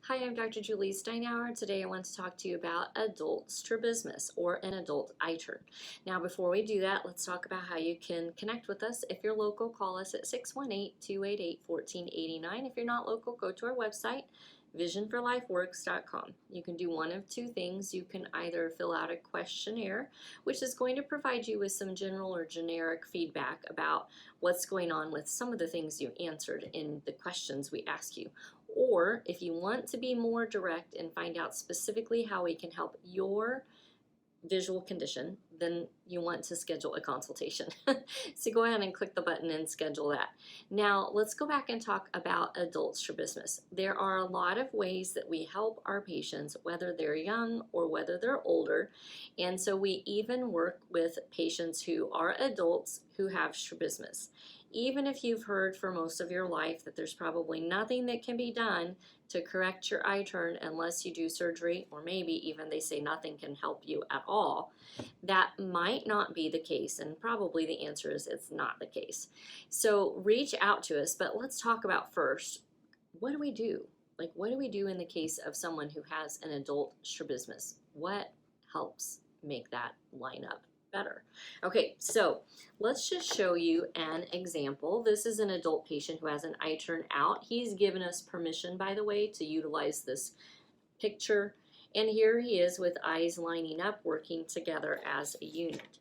Hi, I'm Dr. Julie Steinauer. Today I want to talk to you about adult strabismus or an adult eye turn. Now before we do that, let's talk about how you can connect with us. If you're local, call us at 618-288-1489. If you're not local, go to our website, visionforlifeworks.com. You can do one of two things. You can either fill out a questionnaire, which is going to provide you with some general or generic feedback about what's going on with some of the things you answered in the questions we ask you. Or if you want to be more direct and find out specifically how we can help your visual condition, then you want to schedule a consultation. So go ahead and click the button and schedule that. Now let's go back and talk about adult strabismus. There are a lot of ways that we help our patients, whether they're young or whether they're older, and so we even work with patients who are adults who have strabismus. Even if you've heard for most of your life that there's probably nothing that can be done to correct your eye turn unless you do surgery, or maybe even they say nothing can help you at all, that might not be the case, and probably the answer is it's not the case. So reach out to us, but let's talk about first, what do we do? Like, what do we do in the case of someone who has an adult strabismus? What helps make that line up better? Okay, so let's just show you an example. This is an adult patient who has an eye turn out. He's given us permission, by the way, to utilize this picture. And here he is with eyes lining up, working together as a unit.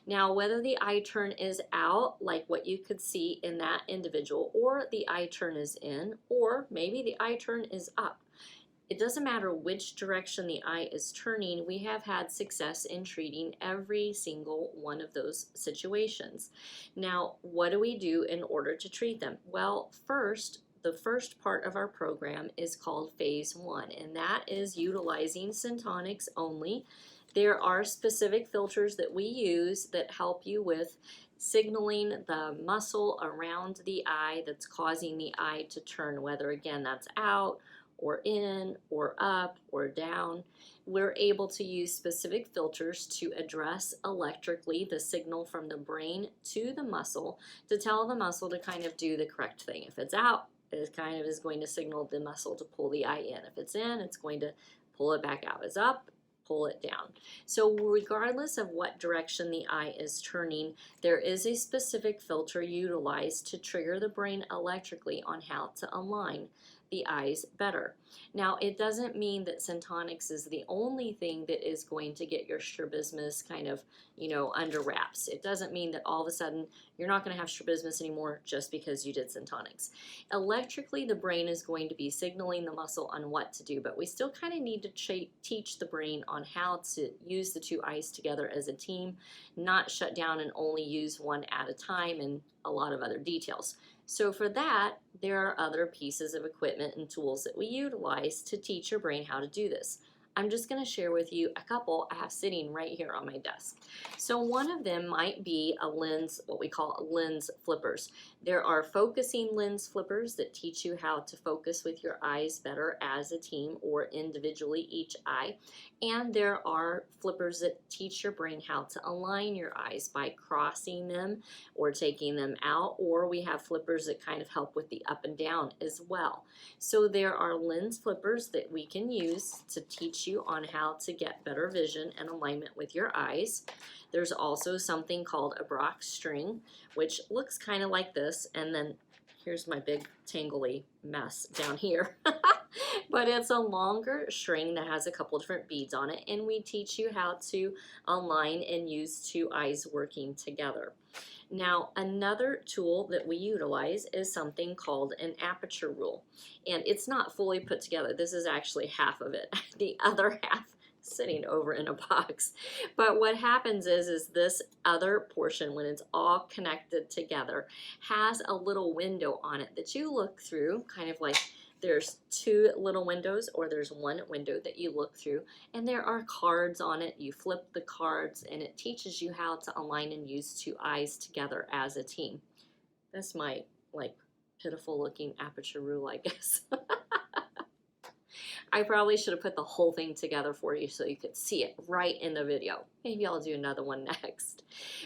Now, whether the eye turn is out, like what you could see in that individual, or the eye turn is in, or maybe the eye turn is up, it doesn't matter which direction the eye is turning, we have had success in treating every single one of those situations. Now, what do we do in order to treat them? Well, the first part of our program is called Phase 1, and that is utilizing Syntonics only. There are specific filters that we use that help you with signaling the muscle around the eye that's causing the eye to turn, whether again that's out or in or up or down. We're able to use specific filters to address electrically the signal from the brain to the muscle to tell the muscle to kind of do the correct thing. If it's out, it kind of is going to signal the muscle to pull the eye in. If it's in, it's going to pull it back out. It's up, pull it down. So regardless of what direction the eye is turning, there is a specific filter utilized to trigger the brain electrically on how to align the eyes better. Now, it doesn't mean that Syntonics is the only thing that is going to get your strabismus kind of, under wraps. It doesn't mean that all of a sudden you're not going to have strabismus anymore just because you did Syntonics. Electrically, the brain is going to be signaling the muscle on what to do, but we still kind of need to teach the brain on how to use the two eyes together as a team, not shut down and only use one at a time, and a lot of other details. So for that, there are other pieces of equipment and tools that we utilize to teach your brain how to do this. I'm just going to share with you a couple I have sitting right here on my desk. So one of them might be a lens, what we call lens flippers. There are focusing lens flippers that teach you how to focus with your eyes better as a team or individually each eye. And there are flippers that teach your brain how to align your eyes by crossing them or taking them out, or we have flippers that kind of help with the up and down as well. So there are lens flippers that we can use to teach you on how to get better vision and alignment with your eyes. There's also something called a Brock string, which looks kind of like this, and then here's my big tangly mess down here. But it's a longer string that has a couple different beads on it, and we teach you how to align and use two eyes working together. Now, another tool that we utilize is something called an aperture rule, and it's not fully put together. This is actually half of it. The other half sitting over in a box. But what happens is this other portion, when it's all connected together, has a little window on it that you look through, kind of like there's two little windows or there's one window that you look through, and there are cards on it. You flip the cards and it teaches you how to align and use two eyes together as a team. That's my pitiful looking aperture rule, I guess. I probably should have put the whole thing together for you so you could see it right in the video. Maybe I'll do another one next.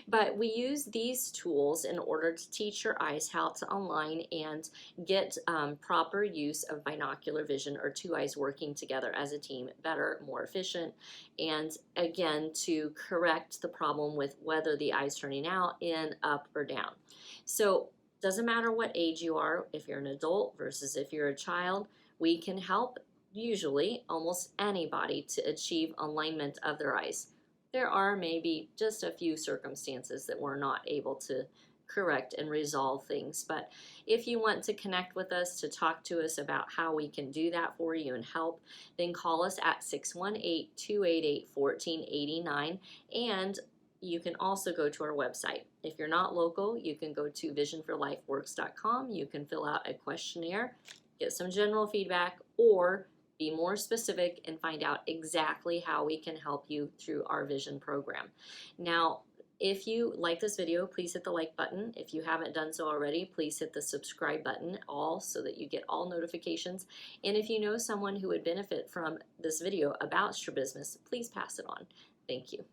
But we use these tools in order to teach your eyes how to align and get proper use of binocular vision, or two eyes working together as a team, better, more efficient, and again to correct the problem with whether the eye's turning out, in, up, or down. So doesn't matter what age you are, if you're an adult versus if you're a child, we can help usually almost anybody to achieve alignment of their eyes. There are maybe just a few circumstances that we're not able to correct and resolve things, but if you want to connect with us to talk to us about how we can do that for you and help, then call us at 618-288-1489, and you can also go to our website. If you're not local, you can go to visionforlifeworks.com. You can fill out a questionnaire, get some general feedback, or be more specific and find out exactly how we can help you through our vision program. Now, if you like this video, please hit the like button. If you haven't done so already, please hit the subscribe button so that you get all notifications. And if you know someone who would benefit from this video about strabismus, please pass it on. Thank you.